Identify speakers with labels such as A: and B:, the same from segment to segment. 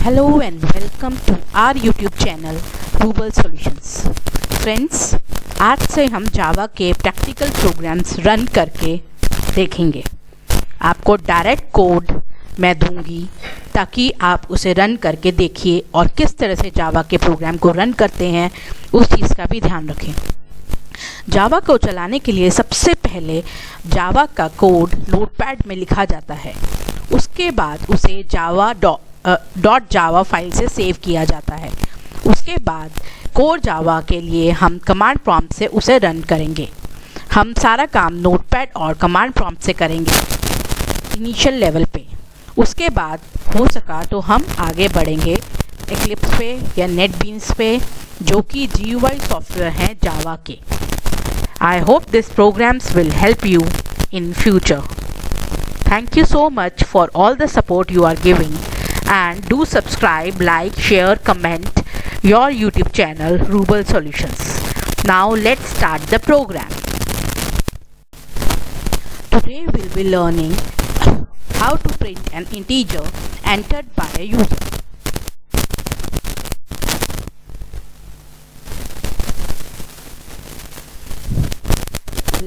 A: Hello and welcome to our YouTube channel Rubal Solutions. Friends, आज से हम जावा के प्रैक्टिकल प्रोग्राम्स रन करके देखेंगे। आपको डायरेक्ट कोड मैं दूंगी ताकि आप उसे रन करके देखिए और किस तरह से जावा के प्रोग्राम को रन करते हैं उस चीज़ का भी ध्यान रखें। जावा को चलाने के लिए सबसे पहले जावा का कोड नोटपैड में लिखा जाता है। उसके बाद उसे जावा फाइल से सेव किया जाता है। उसके बाद कोर जावा के लिए हम कमांड प्रॉम्प्ट से उसे रन करेंगे। हम सारा काम नोटपैड और कमांड प्रॉम्प्ट से करेंगे इनिशियल लेवल पे। उसके बाद हो सका तो हम आगे बढ़ेंगे एक्लिप्स पे या नेटबीन्स पे, जो कि GUI सॉफ्टवेयर हैं जावा के। I hope these programs will help you in future. Thank you so much for all the support you are giving, and do subscribe, like, share, comment your YouTube channel Rubal Solutions. Now let's start the program. Today we'll be learning how to print an integer entered by a user.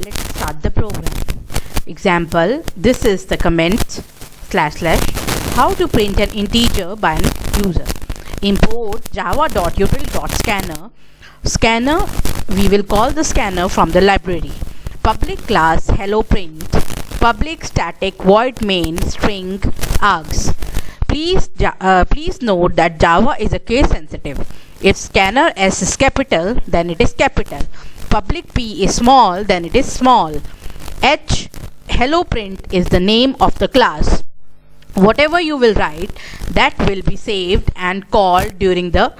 A: Let's start the program. Example, this is the comment / how to print an integer by an user. Import java.util.scanner. Scanner, we will call the scanner from the library. Public class hello print. Public static void main string args. Please note that Java is a case sensitive. If scanner S is capital, then it is capital. Public P is small, then it is small. H hello print is the name of the class. Whatever you will write, that will be saved and called during the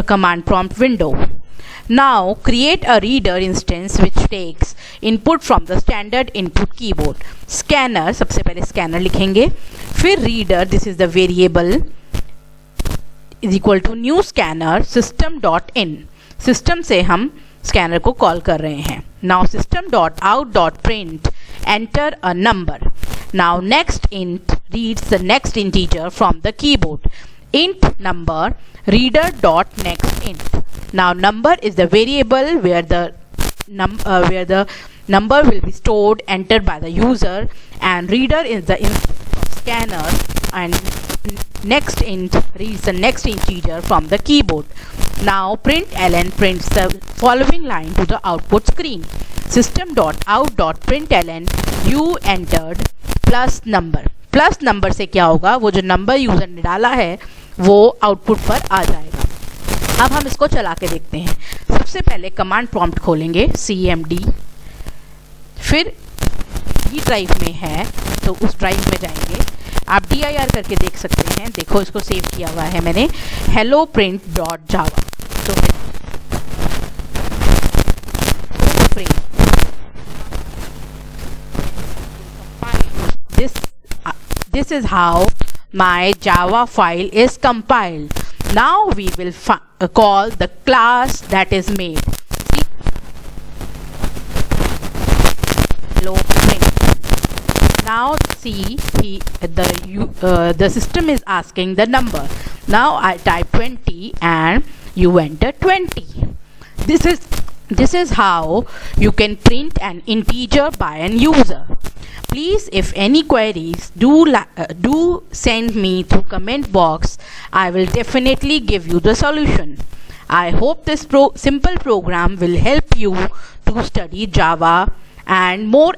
A: command prompt window. Now create a reader instance which takes input from the standard input keyboard. Scanner, सबसे पहले scanner लिखेंगे, फिर reader, this is the variable, is equal to new scanner system.in. System से हम scanner को call कर रहे हैं. Now system.out.print enter a number. Now next int reads the next integer from the keyboard. Int number reader.next int. Now number is the variable where the number will be stored, entered by the user, and reader is the input of scanner, and next int reads the next integer from the keyboard. Now println prints the following line to the output screen. System.out.println you entered plus number. Plus number से क्या होगा, वो जो number user ने डाला है वो output पर आ जाएगा। अब हम इसको चला के देखते हैं। सबसे पहले कमांड प्रॉम्प्ट खोलेंगे cmd, फिर ये ड्राइव में है तो उस ड्राइव में जाएंगे। आप dir करके देख सकते हैं, देखो इसको सेव किया हुआ है मैंने, hello print डॉट जावा। तो print this is how my Java file is compiled. Now we will call the class that is made. See? Hello print. Now see, the system is asking the number. Now I type 20 and you enter 20. This is how you can print an integer by an user. Please, if any queries, do send me through comment box. I will definitely give you the solution. I hope this simple program will help you to study Java, and more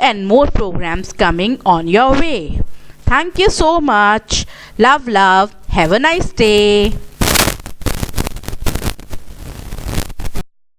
A: programs coming on your way. Thank you so much. Love. Have a nice day.